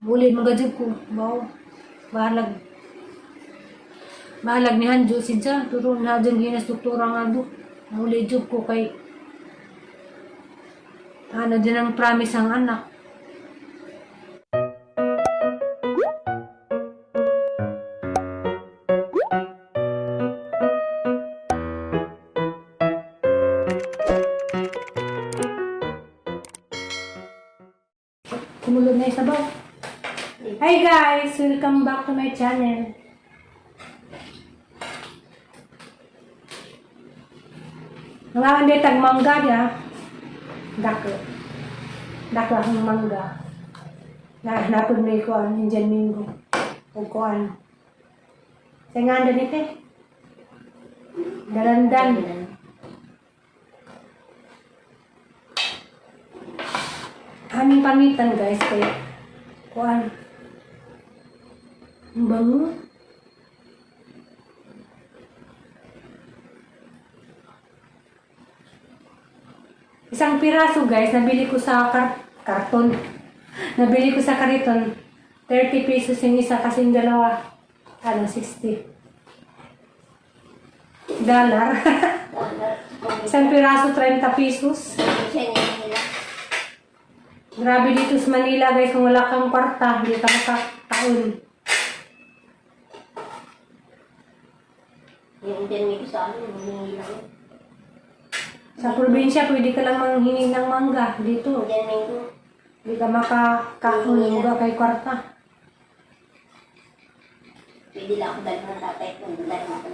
Bulid magajud ko. Baw. Bahalag. Bahalag ni Hanjo sidya. Turo na dyan ginastruktura nga do. Bulid jud ko kay ano din ang promise ang anak. Kumulog na yung sabaw. Hi guys! Welcome back to my channel. Mga hindi tagmangga niya. Dako. Dako akong mangga. Napod may kuhan. Indian Mingo. O kuhan. Sa nga anda nito eh. Dalandan. Aming pamitan guys kaya kuhan. Ang bango. Isang piraso guys, nabili ko sa karton. Nabili ko sa kariton. 30 pesos yung isa kasi yung dalawa. 60 dollar. Isang piraso 30 pesos. Grabe dito sa Manila guys, kung wala kang kwarta, hindi ka makakaon. Yung dinig sa amin, humingi lang. Sa probinsya, pwede ka lang manghingi ng mangga. Dito, hindi ka makakaon, huwag kay kwarta. Pwede lang ako dahil ng tatay kung dahil natin.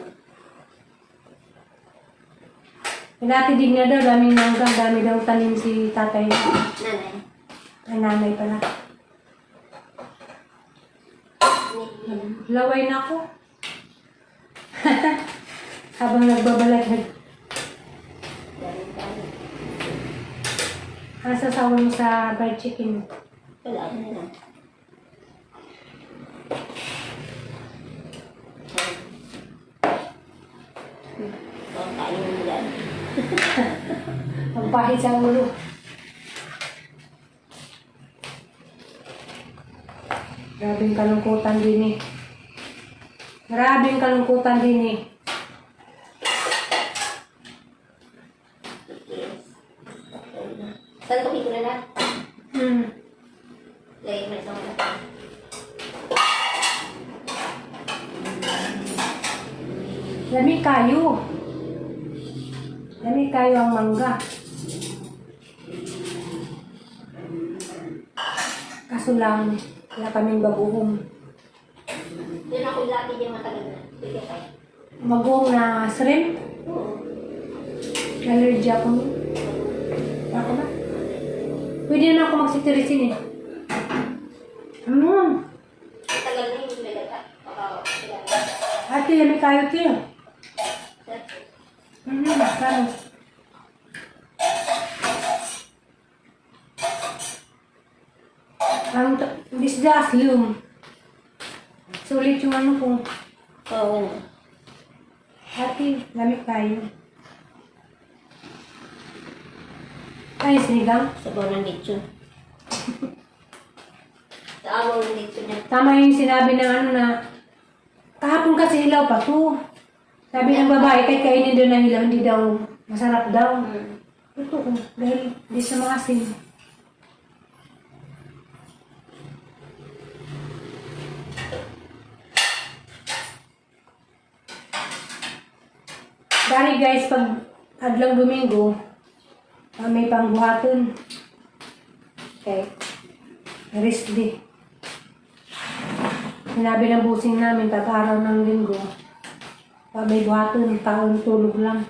Dati din na daw, daming mangga, dami daw tanim si tatay. Nanay. Ay, nanay pala. Laway na ako. Habang nagbabalagad. Ano sasawa mo sa fried chicken? Wala na lang. Kain mo yan. Ang pahit sa ulo. Grabing kalungkutan din eh. Grabing kalungkutan din eh. Saan ko kikula na? Lagay mo isang mga. Lami kayo. Lami kayo ang mangga. Kaso lang, wala kaming bagoong. Yun ako lagi yung matagal na. Pwede kayo. Bagoong na shrimp. Oo. Allergy ako. Ako na. Pwede na ako magsitirisin eh. Matagal na yung bilag ka. Ate, lami kayo tiyo. Kano? This is the asylum. Sulit yung ano po. Oo. Ate, lamig tayo. Ay, sinigang. Sabaw ng lechon. Sa abaw ng lechon niya. Tama yung sinabi ng ano na, kahapon kasi hilaw pa to. Sabi ng babae, kahit kainin doon ng hilaw, hindi daw masarap daw. Ito ko, dahil di sa maasin. Dari guys, pag adlang Domingo, may pangbuhaton. Okay. Rest day. Sinabi ng busing namin, pag-araw ng linggo, pag may buhaton, taon tulog lang.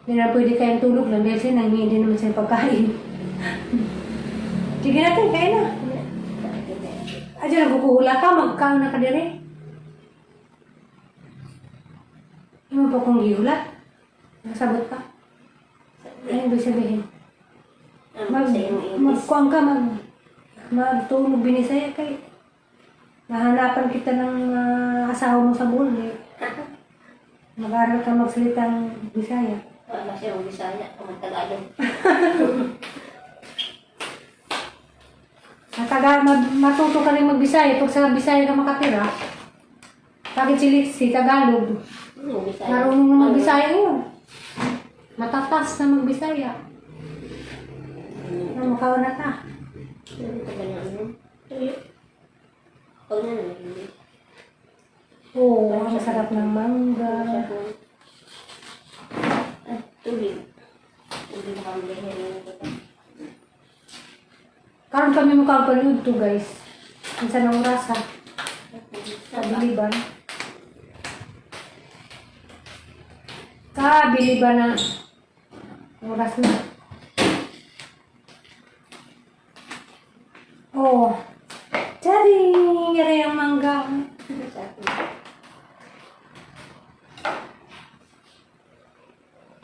Hindi na pwede kayong tulog lang dahil nangingi din naman sa pagkain. Sige natin, kaya na. Adyan, nagkukuhula ka, magkaon na ka dire. Ano pa kung gihulat? Nasabot ka? Ano ibig sabihin? Magkuang ka, magtulog binisaya kay mahanapan kita ng asawa mo sa buwan eh. Mag-aaral ka magsalitang Bisaya. Wala siyang Bisaya, kung Tagalog. Matuto ka rin magbisaya. Pag sa Bisaya ka makatira, bakit si Tagalog? Bisaya. Marunong na magbisaya yun. Matatas na magbisaya. Ano makaw na ta? Pag na naman. Oo, ang sarap ng mangga. Tubig. Tubig na kami rin. Karon kami makapanood to guys. Minsan ang oras ha. Kabiliban. Kabiliban na. Oras na. Oh. Charing! Yari ang mangga.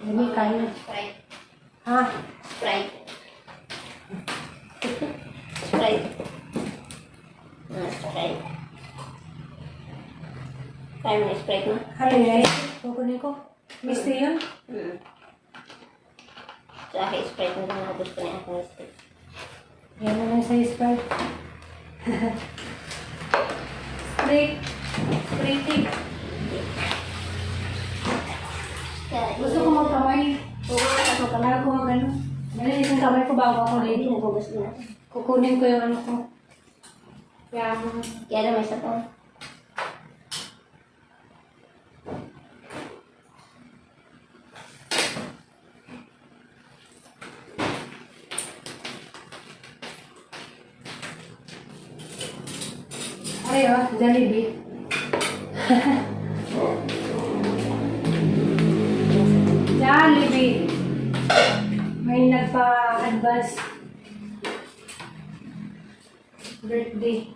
Ini kayo. Sprite. Ha? Sprite. Sprite. Sprite. Kaya mo na Sprite mo? Ano yun? Kukunin ko. Mister yun? Sa akin, Sprite mo lang gusto niya ako Sprite. Yan na lang sa Sprite. Sprite. Sprite. Gusto ko magkamay. Kaya ko mag-ano. Ganun isang kamay ko bago ako Hindi dito. nagugas na. Kukunin ko yung ano ko. Kaya Kaya na may isa pa. ay Jollibee. Jollibee. May nagpa-advance birthday.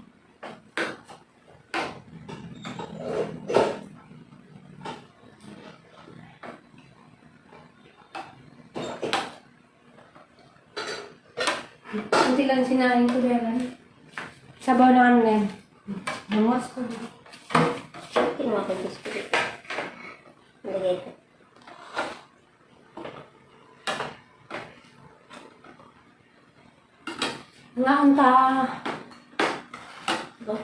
Kunti lang sinain ko dyan. Sabaw na ano yan. Bungos ko. Kinuha ko yung biskuit. Nalagay ko. Nga ang ta.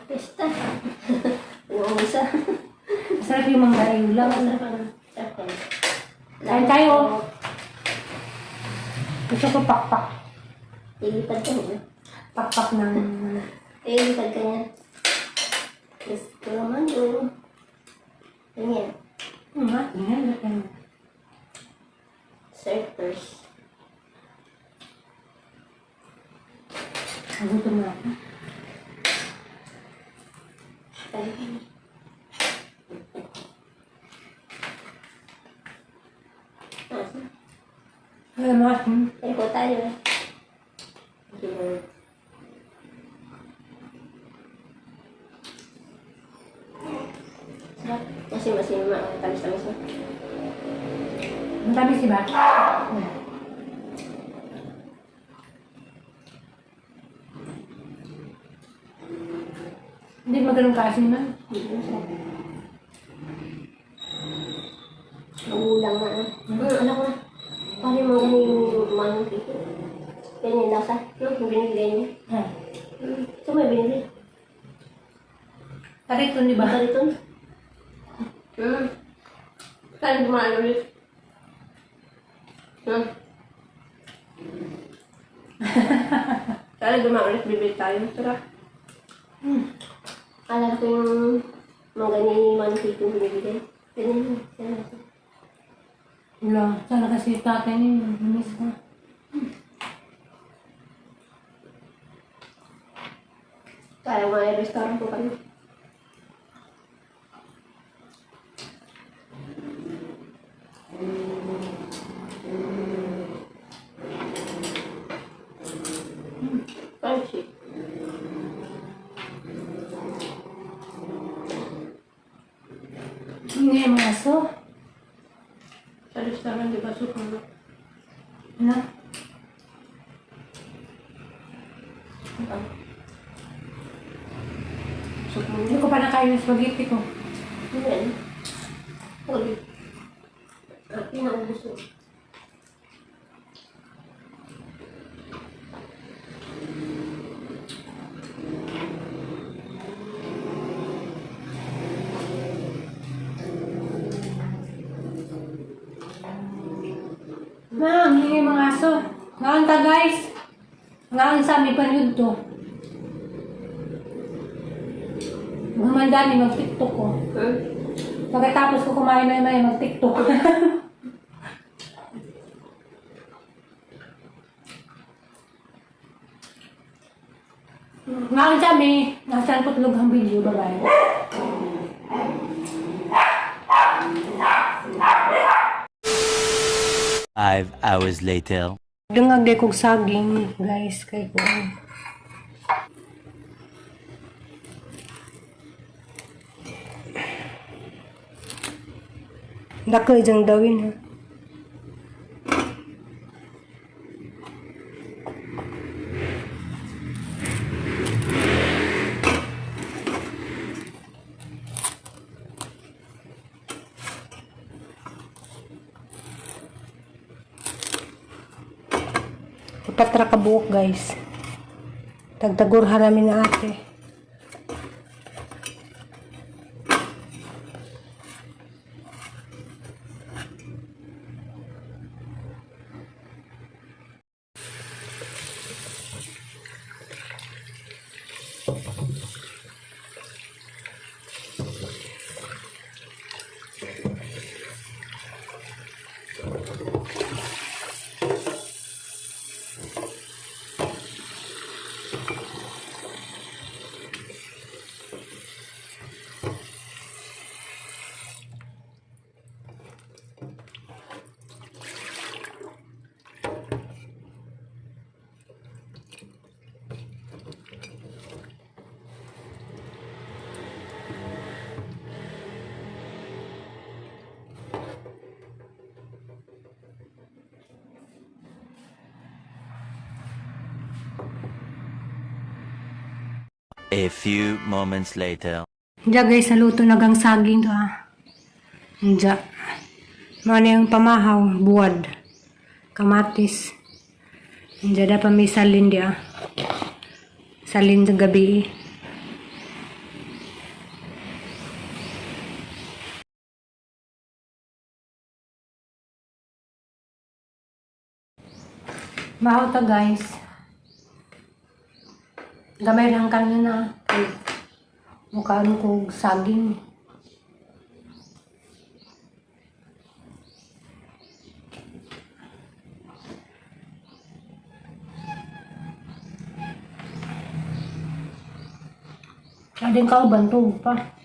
Pesta. Yung isa. Masarap yung mga ulam. Sarap ka. Kain tayo. Gusto ko pakpak. Ilipad ka niya. Pakpak ng... Ilipad ka niya. Gusto naman doon. Ganyan. Yan. Surfers. Nagutom na ako. Ay, mas. Ay, po tayo. Sarap. Kasi masima ang tamis-tamis mo. Ang tamis diba? Hindi magaling kaasin man. Magulang na. Alam ko na. Pari mo ganun yung manong dito. Ganyan yung lasa. Yung binigay niya. Ito may binigay. Tarito di ba? Baka dito. Kaya dumaan ulit. Kaya dumaan ulit, bibili tayo. Tara. Alam ko yung mga ganyan manong dito binibigay. Ganyan yun. Wala. Sana kasi tatay niya miss ko. Kaya mga restaurant po kami. Crunchy. Hindi yung mga aso. Sa restaurant, di ba? Super na. Ano? Hindi ko pa nakain yung spaghetti ko. Ayan. Ulit. Pinaubos mo. So, ngayon ta guys. Ngayon sa amin panyud to. Gumanda ni mag-tiktok ko. Pagkatapos ko kumain na may mag-tiktok. Ngayon sa amin, nasaan ko tulog ang video, bye-bye. 5 hours later. Dungag day kog saging, guys, kay ko. Dako jang dawin ha. Patra ka buok guys. Tagtagur harami na ate. A few moments later. Diya guys, saluto nagang saging to ha. Diya. Mana yung pamahaw, buwad, kamatis. Diya da pa may salin dia. Salin sa gabi. Mahaw ta guys. Gamay lang kanya na. Mukha kong saging. Ading kau bantu pa.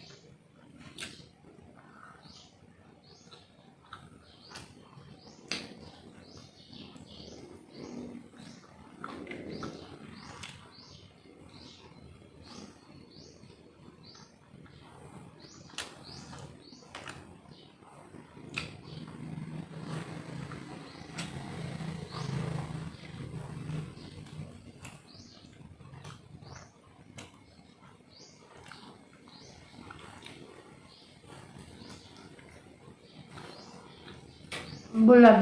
Bulad.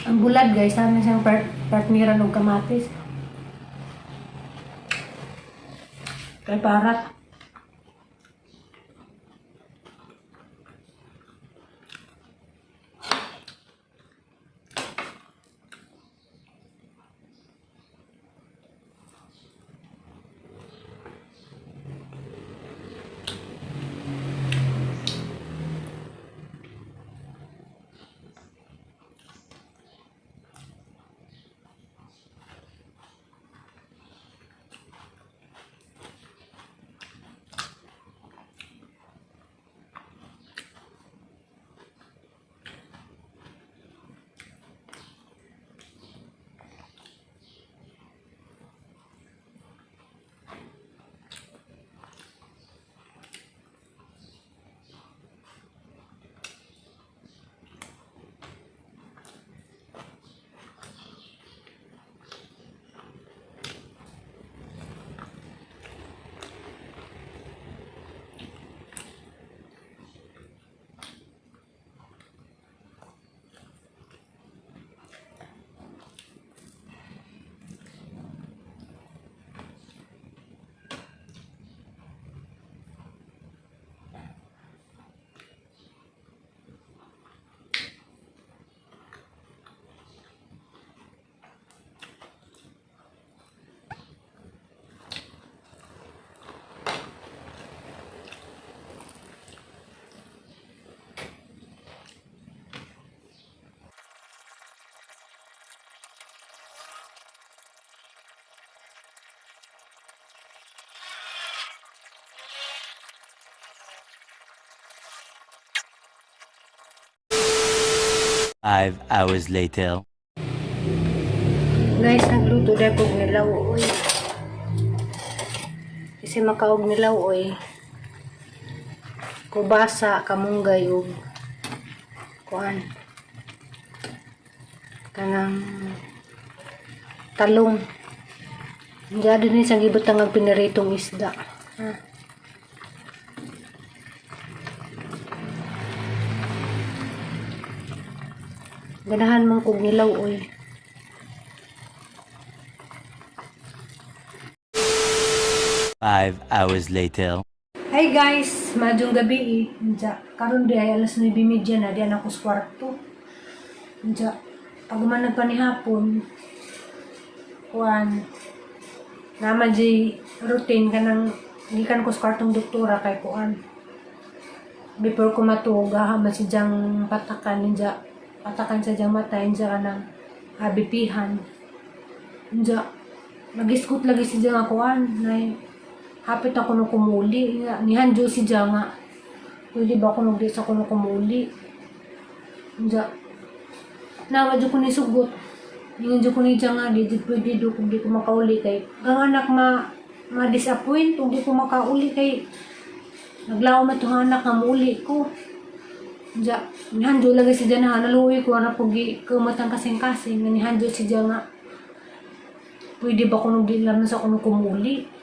Ang bulad guys, sana siyang partneran ng kamatis. Kay parat. 5 hours later. Guys, nagluto dahil kong nilaw, oy. Kasi makaog nilaw, oy. Kubasa, kamunggay, o kuan. Kanang talong. Diyan din sa gibutang ang pinaritong isda. Ha? Ganahan mong kog nilaw, oy. Five hours later. Hi guys, madyong gabi eh. Diya, karon di ay alas 9:30 na, diyan ako sa kwarto. Diya, pag man nagpanihapon, kuan, naman di routine ka ng gikan ko sa kwartong doktora kay kuan. Before ko matulog, haman si diyang patakan, patakan sa diyang mata, diya ka ng abipihan. Diya, nag-iskot lagi si diyang kuan, na hapit ako nung kumuli. Nihandyo si Diya nga. Pwede ba ako nung sa ako nung kumuli? Diya. Nawadyo ko ni sugot. Nihandyo ko ni Diya nga. Di pwede do kung di ko makauli kay. Ang anak ma-disappoint kung di ko makauli kay. Naglaw na itong anak nga muli ko. Diya. Nihandyo lagi si Diya na. Naluwi ko. Ano po kumatang kasing-kasing. Nihandyo si Diya nga. Pwede ba ako nung di lang sa ako nung kumuli?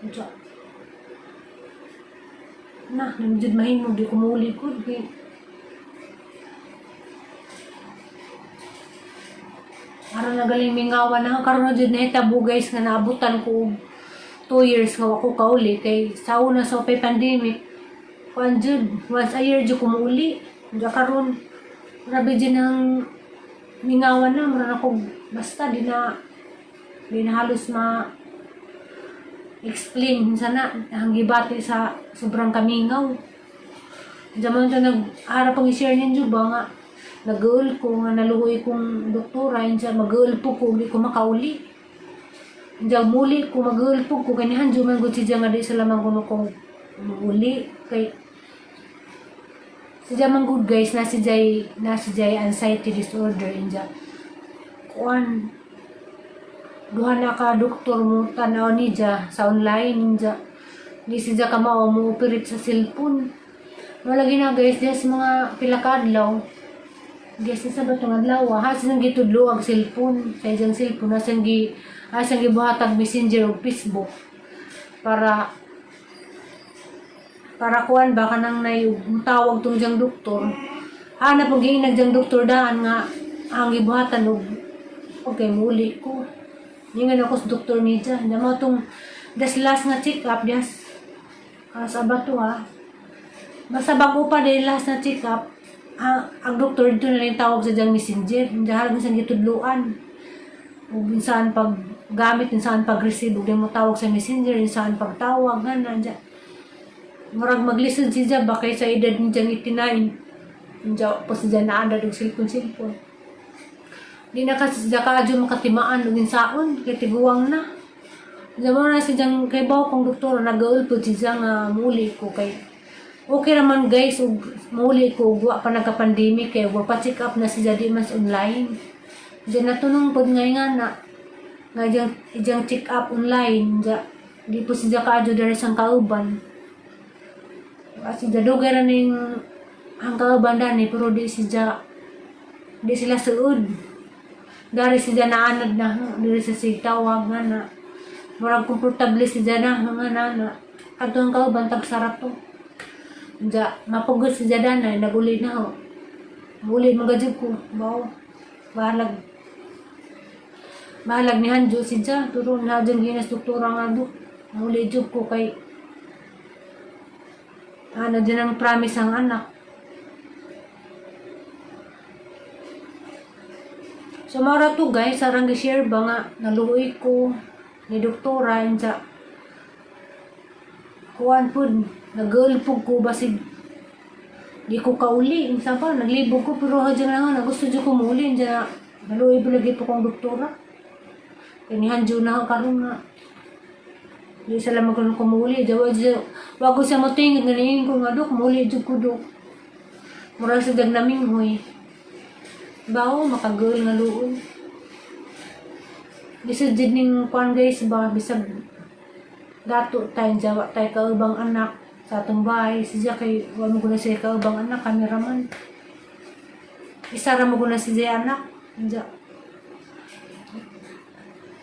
Diya. Na, nandiyan mahimog di kumuli ko. Parang nagaling mingawan na. Karoon na dyan na hitabo guys nga naabutan ko 2 years nga ako kauli. Kay sa una sa opay pandemic, kuan dyan, once a year dyan kumuli. Diya karoon, grabe dyan ang mingawan na. Maran ako basta di na halos explain sana ang gibati sa sobrang kamingaw. Diyan man nagharap ang i-share ninyo ba nga nag-uul ko nga naluhoy kong doktora diyan mag-uul po ko di ko makauli. Diyan muli ko mag-uul po ko kanihan diyan man gud si diyan nga di sila man kuno kong uli kay si diyan man good guys na si Jay anxiety disorder diyan. Kuan duha na ka doktor mo tanaw ni Diya sa online Diya. Di si Diya ka mo operate sa cellphone. Malagi na guys, Diya sa mga pila ka adlaw. Guys, sa batong adlaw, hasan ang gitudlo ang cellphone. Sa isang cellphone, hasan gibuhatag messenger o Facebook. Para kuan ba ka nang tawag tong diyang doktor. Hanap ang giinag diyang doktor daan nga ang gibuhatan og okay, muli ko. Hindi ako sa doktor ni Diya. Hindi mo itong last nga check-up. Sa bato ha. Basta bago pa dahil last na check-up, ang doktor dito na rin tawag sa diyang messenger. Hindi halag minsan gitudluan. O minsan pag gamit, minsan pag receive, hindi mo tawag sa messenger, minsan pag tawag, nandiyan. Murag mag-listen si Diya ba kay sa edad ni diyang itinayin. Hindi po si Diya naanda ng cellphone. Di na kasi siya kaadyo makatimaan lugin saon, kay tiguang na. Diyan mo na si Diyang kay baw kong doktor, nag-uul po si Diyang muli ko kay. Okay naman guys, muli ko, guwa pa nagka-pandemic kay, guwa pa check up na si Diya di mas online. Diyan natunong po ngayon nga Diyang check up online, di po si Diya kaadyo dari sang kauban. Kasi Diya dugay na ning ang kauban dani, pero di sila suod. Dari si Diya na anad na, dari sa sigtawag nga na. Murag komportable si Diya na, Ato ang kauban, tagsarap to. Diya, mapugod si Diya na, naguli na ho. Muli magajib ko, bahalag ni Hanjo si Diya, turo na dyan ginas doktora nga do. Muli jub ko kay, dyan ang promise ang anak. So mara to guys, sarang gi-share ba nga naluoy ko ni doktora inja. Kuan pud nag-girl ko basig di ko kauli insa pa naglibog ko pero hadya na nga gusto jud ko muli inja naluoy lagi po kong doktora. Kanihan jud na karon nga. Di sila magkuno ko muli jawa wa ko siya motingin ganin ko nga dok muli jud ko dok. Mura sa dagnaming hoy. Bao makagul nga luoy. Bisag jud ning kuan guys ba bisag dato tay jawa tay kaubang anak sa atong bahay siya kay wa mo guna siya kaubang anak kameraman. Isa ra mo guna siya anak. Diya.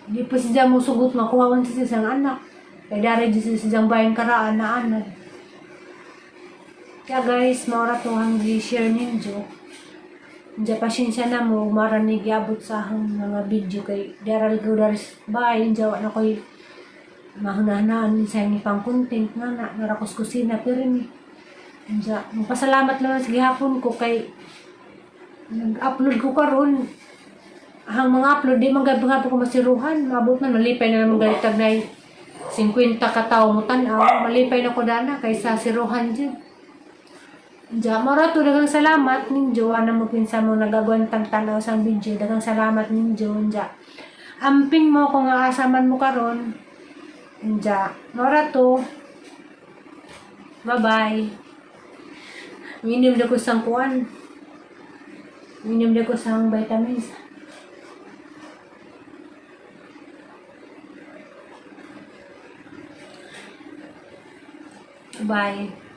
Di pa siya mo sugot makuhawan siya siyang anak. Kaya dari siya siyang bayan karaan na anak. Kaya guys, maura to ang share ninyo. Diya pasensya na mo, maranig abot sa akong mga video kay daral ko dari bahay, jawa na ko'y mahunahanaan sa inyo pang content nga na, narakos kusina, pero ni. Diya, magpasalamat lang sa gihapon ko kay nag-upload ko karon. Ang mga upload, di mga ko masiruhan, mabot na, malipay na naman galitag na 50 katao mo tanaw, malipay na ko dana kaysa siruhan dyan. Diya, marato, dagang salamat ninyo. Ano mo pinsa mo nagagwantang tanaw sa video. Dagang salamat ninyo. Diya, amping mo kung aasaman mo karon. Diya, marato. Bye-bye. Minim na ko sang kuan. Minim na ko sang vitamins. Bye.